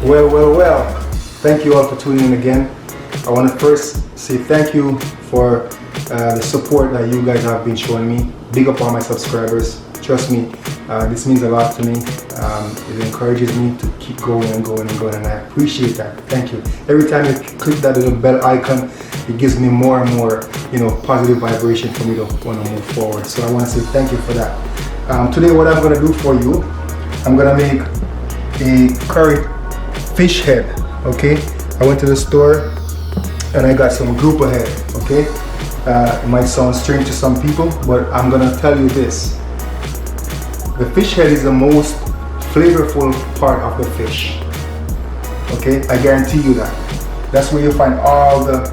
Well, thank you all for tuning in again. I want to first say thank you for the support that you guys have been showing me. Big up all my subscribers. Trust me, this means a lot to me. It encourages me to keep going and going and going, and I appreciate that. Thank you. Every time you click that little bell icon, it gives me more and more, positive vibration for me to want to move forward. So I want to say thank you for that. Today, what I'm going to do for you, I'm going to make a curry fish head. Okay, I went to the store and I got some grouper head. Okay, it might sound strange to some people, but I'm going to tell you this. The fish head is the most flavorful part of the fish. Okay, I guarantee you that. That's where you find all the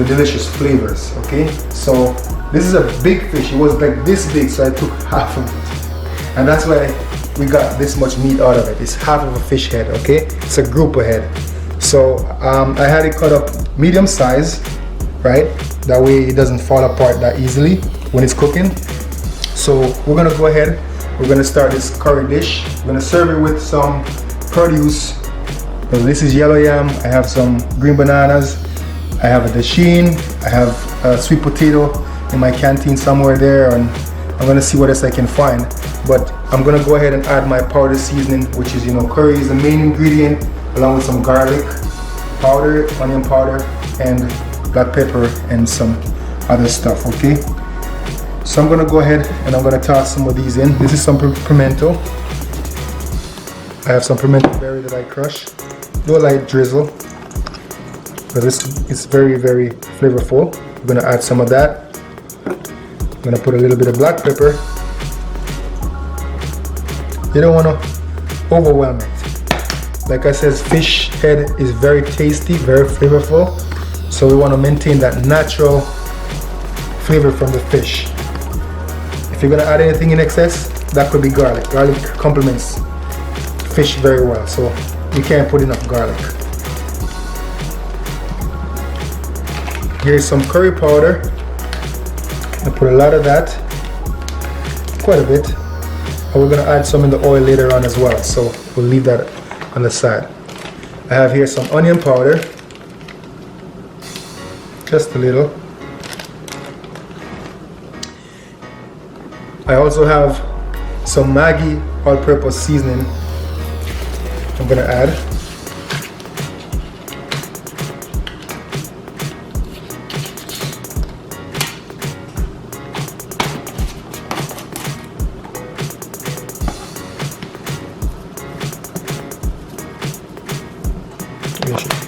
delicious flavors. Okay, so this is a big fish. It was like this big, so I took half of it, and that's why we got this much meat out of it. It's half of a fish head. Okay, it's a grouper head. So I had it cut up medium size, right? That way it doesn't fall apart that easily when it's cooking. So we're gonna go ahead. We're gonna start this curry dish. We're gonna serve it with some produce. So this is yellow yam. I have some green bananas. I have a dasheen. I have a sweet potato in my canteen somewhere there, and I'm gonna see what else I can find. But I'm gonna go ahead and add my powder seasoning, which is, curry is the main ingredient, along with some garlic powder, onion powder, and black pepper and some other stuff. Okay. So I'm gonna go ahead and I'm gonna toss some of these in. This is some pimento. I have some pimento berry that I crush. Do a light drizzle, but it's very, very flavorful. I'm gonna add some of that. I'm gonna put a little bit of black pepper. You don't wanna overwhelm it. Like I said, fish head is very tasty, very flavorful. So we wanna maintain that natural flavor from the fish. If you're gonna add anything in excess, that could be garlic. Garlic complements fish very well, so you can't put enough garlic. Here's some curry powder. I put a lot of that, quite a bit. And we're gonna add some in the oil later on as well, so we'll leave that on the side. I have here some onion powder, just a little. I also have some Maggi all-purpose seasoning I'm gonna add.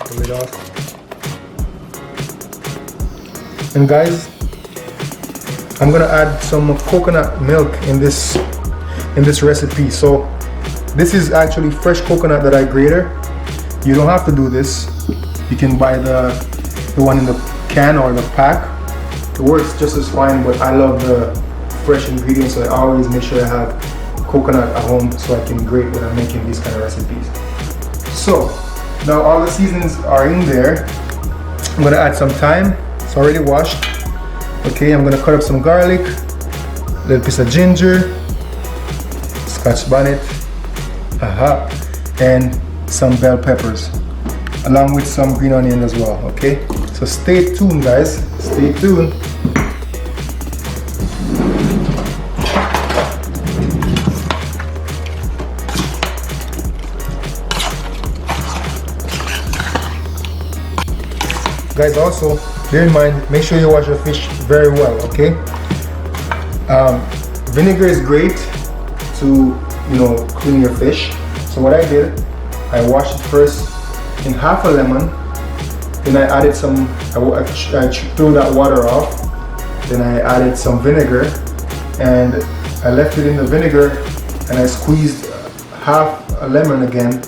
Pull it off. And guys, I'm gonna add some coconut milk in this recipe. So this is actually fresh coconut that I grated. You don't have to do this. You can buy the one in the can or the pack. It works just as fine, but I love the fresh ingredients, so I always make sure I have coconut at home so I can grate when I'm making these kind of recipes. So now all the seasonings are in there. I'm gonna add some thyme. It's already washed. Okay, I'm gonna cut up some garlic, a little piece of ginger, Scotch bonnet, and some bell peppers, along with some green onion as well. Okay, so stay tuned, guys. Stay tuned. Guys, also bear in mind, make sure you wash your fish very well. Okay, vinegar is great to clean your fish. So what I did, I washed it first in half a lemon, then I added some, I threw that water off, then I added some vinegar, and I left it in the vinegar, and I squeezed half a lemon again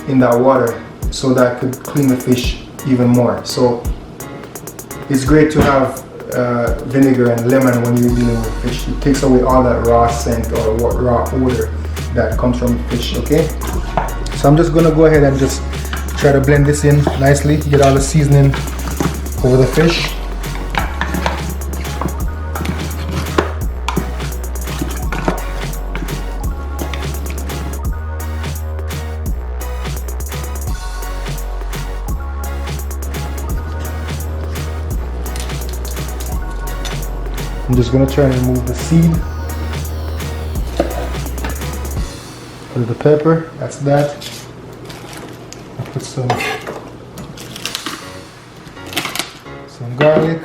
in that water so that I could clean the fish even more. So it's great to have vinegar and lemon when you're dealing with fish. It takes away all that raw scent or raw odor that comes from fish. Okay, so I'm just gonna go ahead and just try to blend this in nicely, get all the seasoning over the fish. I'm just gonna try and remove the seed. Put the pepper, that's that. I'll put some garlic.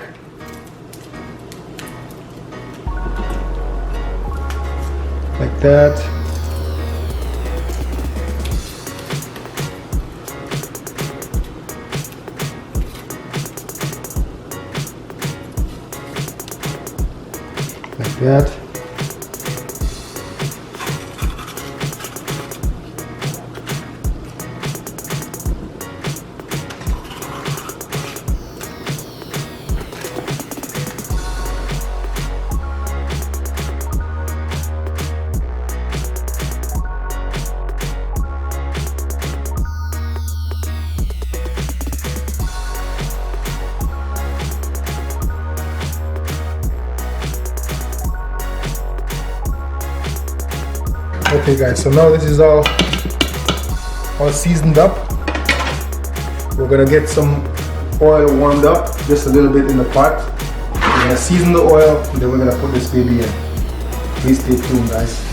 Like that. Like that. Okay guys, so now this is all seasoned up. We're gonna get some oil warmed up, just a little bit in the pot. We're gonna season the oil, and then we're gonna put this baby in. Please stay tuned, guys.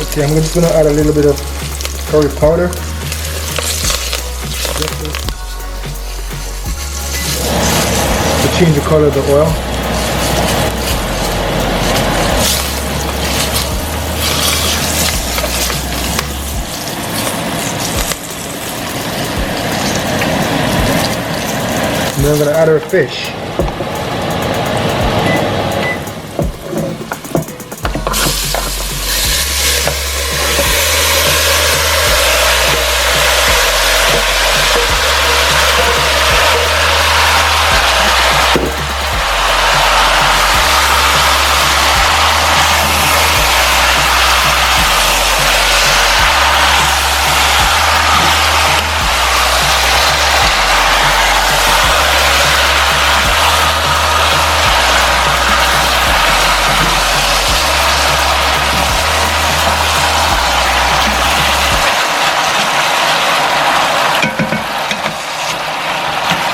Okay, I'm just gonna add a little bit of curry powder. To change the color of the oil. And then I'm gonna add our fish.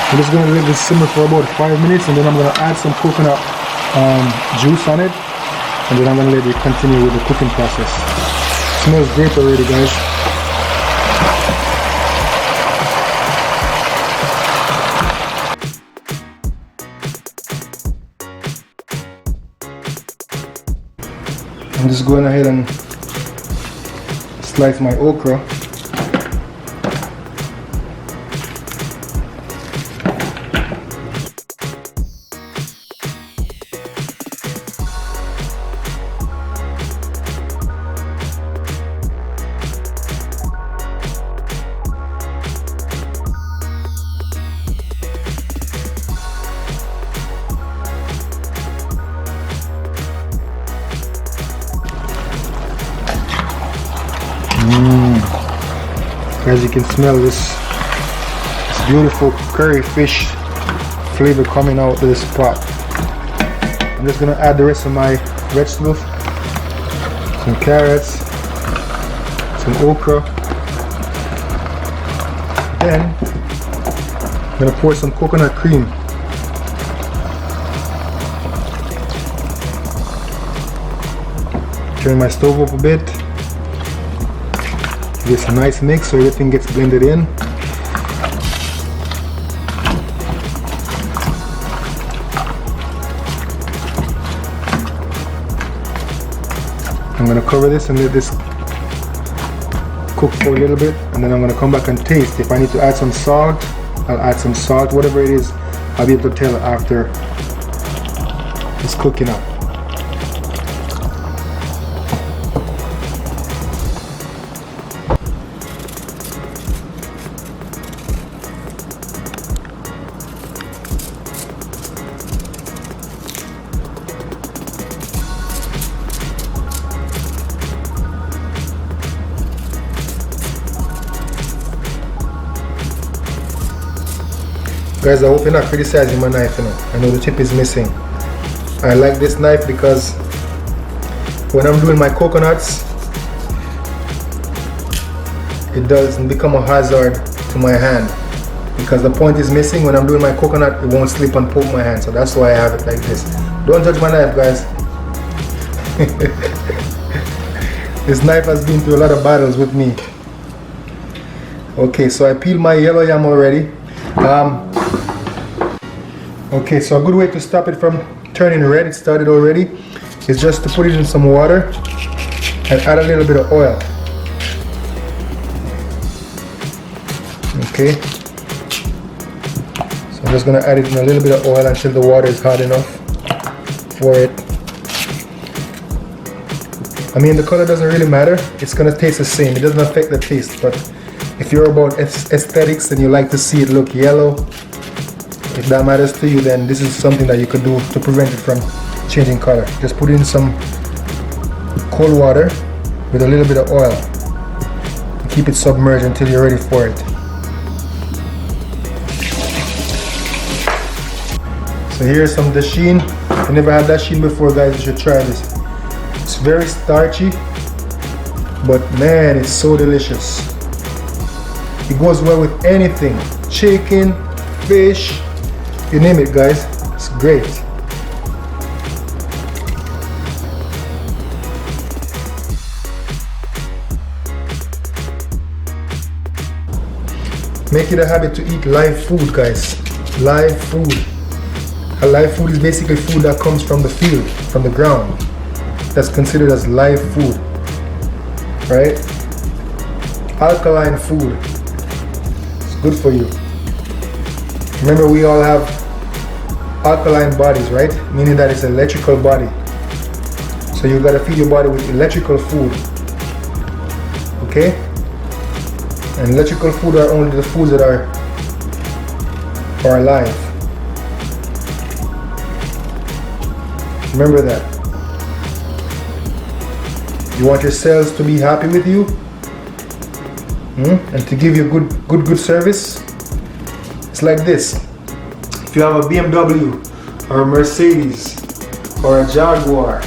I'm just going to let this simmer for about 5 minutes, and then I'm going to add some coconut juice on it, and then I'm going to let it continue with the cooking process. It smells great already, guys. I'm just going ahead and slice my okra. As you can smell this beautiful curry fish flavor coming out of this pot. I'm just gonna add the rest of my vegetables, some carrots, some okra. Then I'm gonna pour some coconut cream. Turn my stove up a bit. Give this a nice mix so everything gets blended in. I'm going to cover this and let this cook for a little bit, and then I'm going to come back and taste. If I need to add some salt, I'll add some salt. Whatever it is, I'll be able to tell after it's cooking up. Guys, I hope you're not criticizing my knife, you know. I know the tip is missing. I like this knife because when I'm doing my coconuts, it doesn't become a hazard to my hand. Because the point is missing. When I'm doing my coconut, it won't slip and poke my hand. So that's why I have it like this. Don't judge my knife, guys. This knife has been through a lot of battles with me. Okay, so I peeled my yellow yam already. Okay, so a good way to stop it from turning red, it started already, is just to put it in some water and add a little bit of oil. Okay. I'm just going to add it in a little bit of oil until the water is hot enough for it. I mean, the color doesn't really matter. It's going to taste the same. It doesn't affect the taste. But if you're about aesthetics and you like to see it look yellow, if that matters to you, then this is something that you could do to prevent it from changing color. Just put in some cold water with a little bit of oil. Keep it submerged until you're ready for it. So here's some dasheen. If you never had dasheen before, guys, you should try this. It's very starchy, but man, it's so delicious. It goes well with anything. Chicken, fish, you name it, guys. It's great. Make it a habit to eat live food, guys. Live food. A live food is basically food that comes from the field, from the ground. That's considered as live food, right? Alkaline food. It's good for you. Remember, we all have alkaline bodies, right? Meaning that it's an electrical body. So you gotta feed your body with electrical food. Okay? And electrical food are only the foods that are alive. Remember that. You want your cells to be happy with you, and to give you good service. It's like this. If you have a BMW or a Mercedes or a Jaguar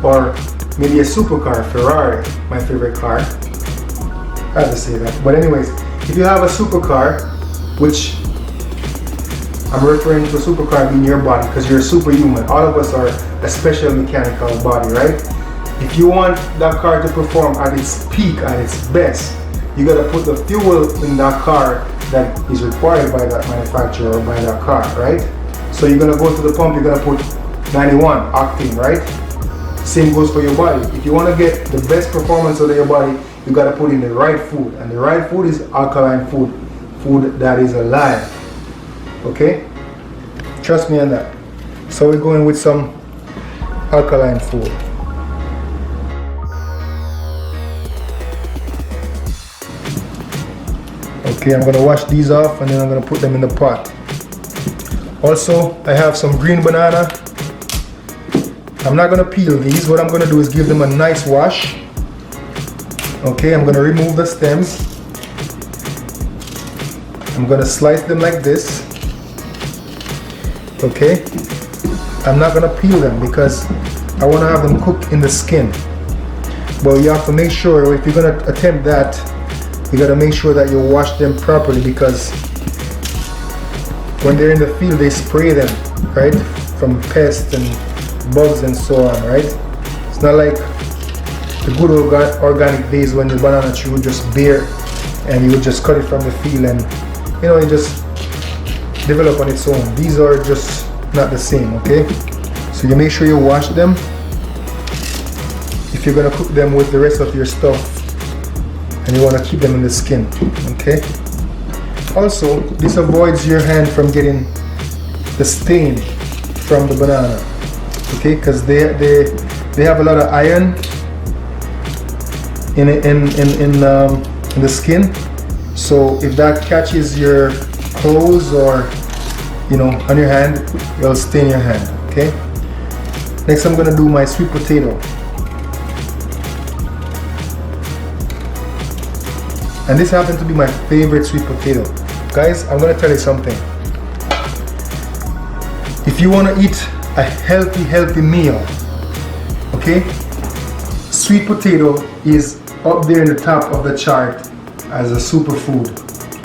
or maybe a supercar, Ferrari, my favorite car. I have to say that. But anyways, if you have a supercar, which I'm referring to a supercar being your body because you're a superhuman. All of us are a special mechanical body, right? If you want that car to perform at its peak, at its best, you gotta put the fuel in that car that is required by that manufacturer or by that car, right? So you're gonna go to the pump, you're gonna put 91 octane, right? Same goes for your body. If you wanna get the best performance out of your body, you gotta put in the right food. And the right food is alkaline food. Food that is alive. Okay? Trust me on that. So we're going with some alkaline food. Okay, I'm gonna wash these off and then I'm gonna put them in the pot. Also, I have some green banana. I'm not gonna peel these. What I'm gonna do is give them a nice wash. Okay, I'm gonna remove the stems. I'm gonna slice them like this. Okay, I'm not gonna peel them because I wanna have them cooked in the skin. But you have to make sure, if you're gonna attempt that, you gotta make sure that you wash them properly, because when they're in the field, they spray them, right? From pests and bugs and so on, right? It's not like the good organic days when the banana tree would just bear and you would just cut it from the field and, you know, it just develop on its own. These are just not the same, okay? So you make sure you wash them if you're gonna cook them with the rest of your stuff and you wanna keep them in the skin, okay? Also, this avoids your hand from getting the stain from the banana, okay? Because they have a lot of iron in the skin. So if that catches your clothes or, you know, on your hand, it'll stain your hand, okay? Next, I'm gonna do my sweet potato. And this happens to be my favorite sweet potato. Guys, I'm gonna tell you something. if you want to eat a healthy meal, okay, sweet potato is up there in the top of the chart as a superfood,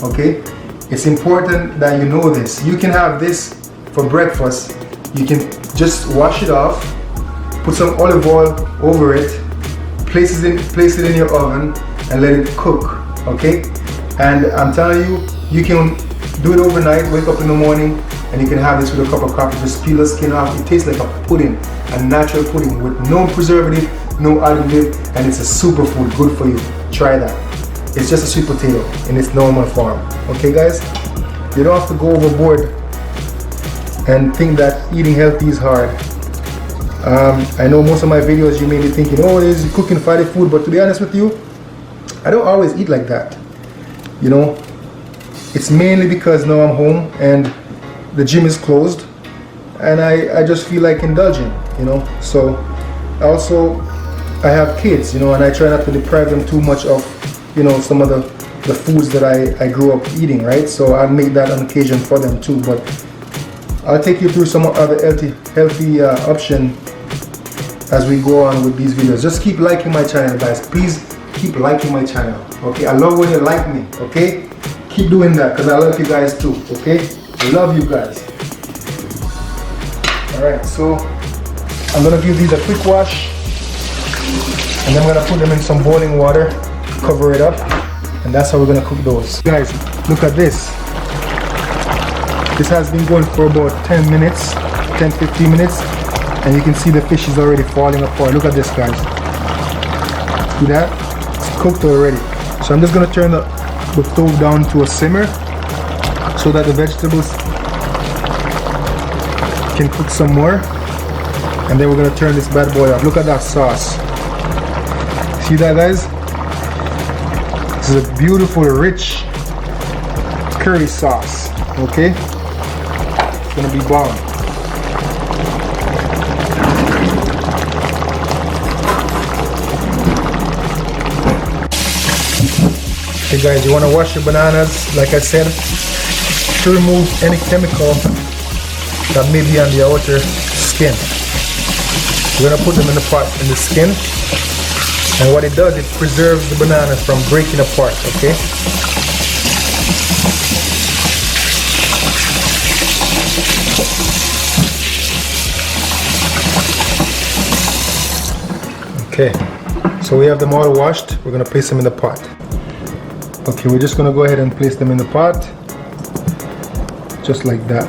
okay? It's important that you know this. You can have this for breakfast. You can just wash it off, put some olive oil over it, place it in your oven and let it cook, okay? And I'm telling you, you can do it overnight, wake up in the morning, and you can have this with a cup of coffee. Just peel the skin off. It tastes like a pudding, a natural pudding with no preservative, no additive, and it's a superfood, good for you. Try that. It's just a sweet potato in its normal form. Okay guys? You don't have to go overboard and think that eating healthy is hard. I know most of my videos you may be thinking, oh, this is cooking fatty food, but to be honest with you, I don't always eat like that. You know, it's mainly because now I'm home and the gym is closed and I just feel like indulging, you know. So also I have kids, you know, and I try not to deprive them too much of, you know, some of the foods that I grew up eating, right? So I make that an occasion for them too. But I'll take you through some other healthy option as we go on with these videos. Just keep liking my channel, guys. Please keep liking my channel, okay? I love when you like me, okay? Keep doing that because I love you guys too, okay? I love you guys. Alright, so I'm gonna give these a quick wash and then I'm gonna put them in some boiling water, cover it up, and that's how we're gonna cook those. Guys, look at this. This has been going for about 10 minutes, 10-15 minutes, and you can see the fish is already falling apart. Look at this, guys. See that? It's cooked already. So I'm just gonna turn the stove down to a simmer so that the vegetables can cook some more, and then we're gonna turn this bad boy off. Look at that sauce. See that, guys? This is a beautiful, rich curry sauce. Okay, it's gonna be bomb. Okay guys, you want to wash your bananas, like I said, to remove any chemical that may be on the outer skin. We're going to put them in the pot, in the skin, and what it does, it preserves the bananas from breaking apart, okay? Okay, so we have them all washed. We're going to place them in the pot. Okay, we're just going to go ahead and place them in the pot, just like that.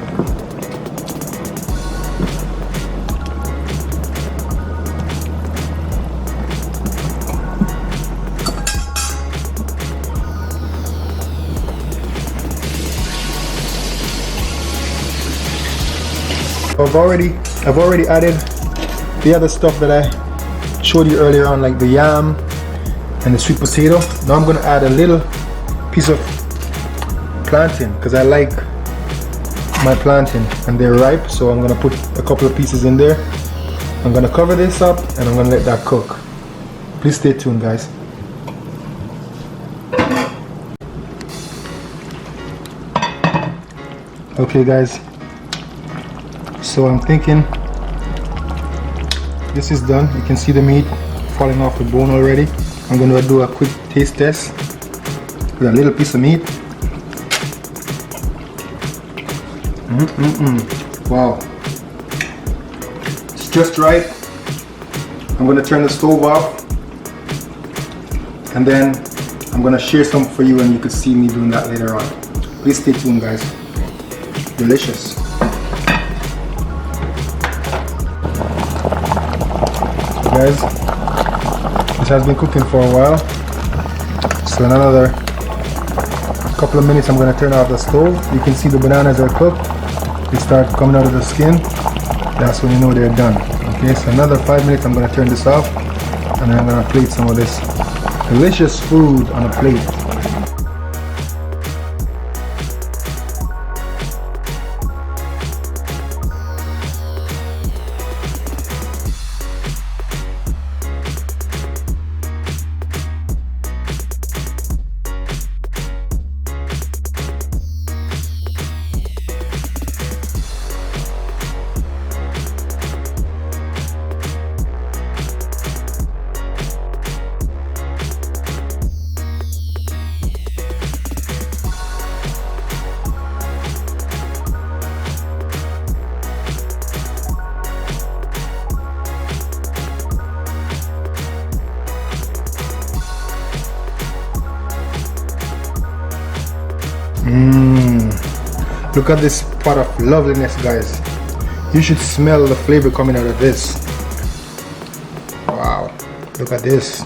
I've already added the other stuff that I showed you earlier on, like the yam and the sweet potato. Now I'm going to add a little piece of plantain because I like my plantain and they're ripe, so I'm going to put a couple of pieces in there. I'm going to cover this up and I'm going to let that cook. Please stay tuned, guys. Okay guys, so I'm thinking this is done. You can see the meat falling off the bone already. I'm going to do a quick taste test with a little piece of meat. Wow, it's just right. I'm going to turn the stove off and then I'm going to share some for you and you can see me doing that later on. Please stay tuned, guys. Delicious. Guys, this has been cooking for a while, so in another couple of minutes I'm going to turn off the stove. You can see the bananas are cooked. They start coming out of the skin. That's when you know they're done. Okay, so another 5 minutes I'm going to turn this off and then I'm going to plate some of this delicious food on a plate. Look at this pot of loveliness, guys. You should smell the flavor coming out of this. Wow, look at this.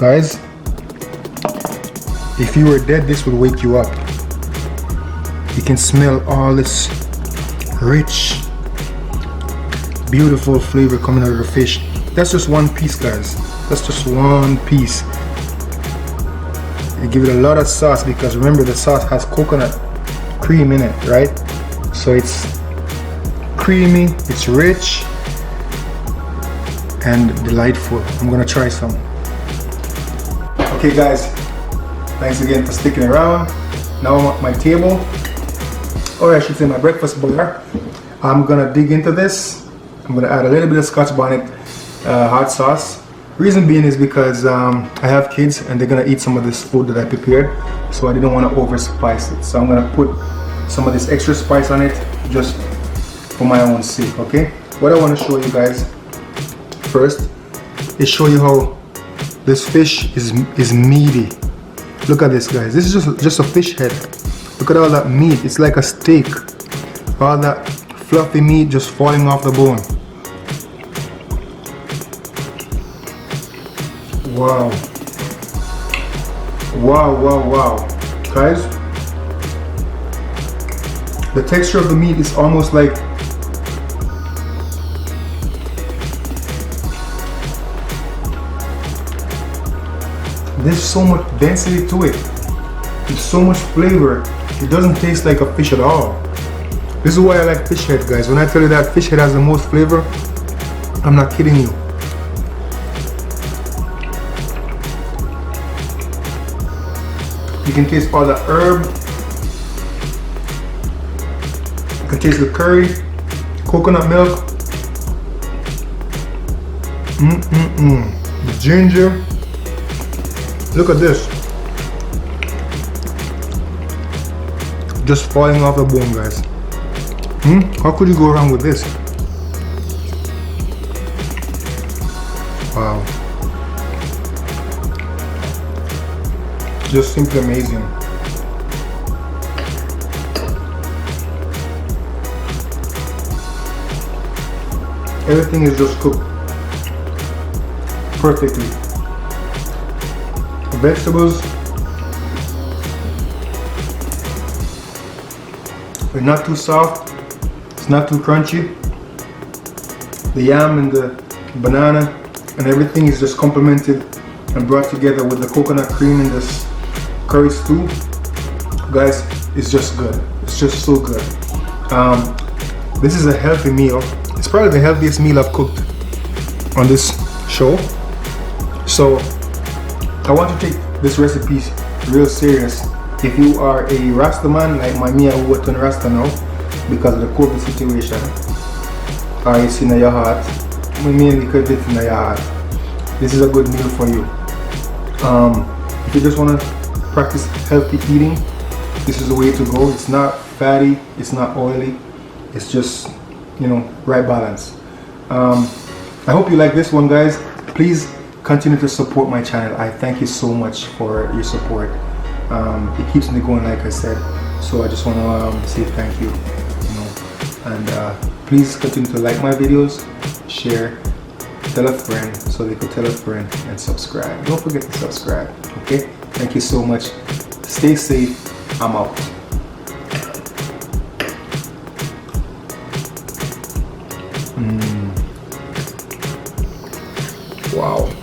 Guys, if you were dead, this would wake you up. You can smell all this rich, beautiful flavor coming out of the fish. That's just one piece, guys. That's just one piece. You give it a lot of sauce because remember the sauce has coconut cream in it, right? So it's creamy, it's rich, and delightful. I'm gonna try some. Okay guys, thanks again for sticking around. Now I'm at my table, or I should say my breakfast bar. I'm gonna dig into this. I'm gonna add a little bit of Scotch Bonnet hot sauce. Reason being is because I have kids and they're gonna eat some of this food that I prepared, so I didn't want to over spice it. So I'm gonna put some of this extra spice on it just for my own sake. Okay, what I want to show you guys first is show you how this fish is meaty. Look at this, guys. This is just a fish head. Look at all that meat. It's like a steak. All that fluffy meat just falling off the bone. Wow. Wow, wow, wow. Guys, the texture of the meat is almost like there's so much density to it. There's so much flavor. It doesn't taste like a fish at all. This is why I like fish head, guys. When I tell you that fish head has the most flavor, I'm not kidding you. You can taste all the herb. You can taste the curry, coconut milk, the ginger. Look at this. Just falling off the bone, guys. How could you go wrong with this? Wow. Just simply amazing. Everything is just cooked perfectly. The vegetables are not too soft, it's not too crunchy. The yam and the banana and everything is just complemented and brought together with the coconut cream and this curry stew. Guys, it's just good. It's just so good. This is a healthy meal. It's probably the healthiest meal I've cooked on this show. So I want to take this recipe real serious. If you are a Rasta man like my Mia who went to Rasta now because of the COVID situation, or it's in your heart, we mainly could it in your heart. This is a good meal for you. If you just want to practice healthy eating, this is the way to go. It's not fatty, it's not oily, it's just, you know, right balance. I hope you like this one, guys. Please continue to support my channel. I thank you so much for your support. It keeps me going, like I said. So I just want to say thank you, and please continue to like my videos, share, tell a friend so they could tell a friend, and subscribe. Don't forget to subscribe. Okay, thank you so much. Stay safe. I'm out. Wow.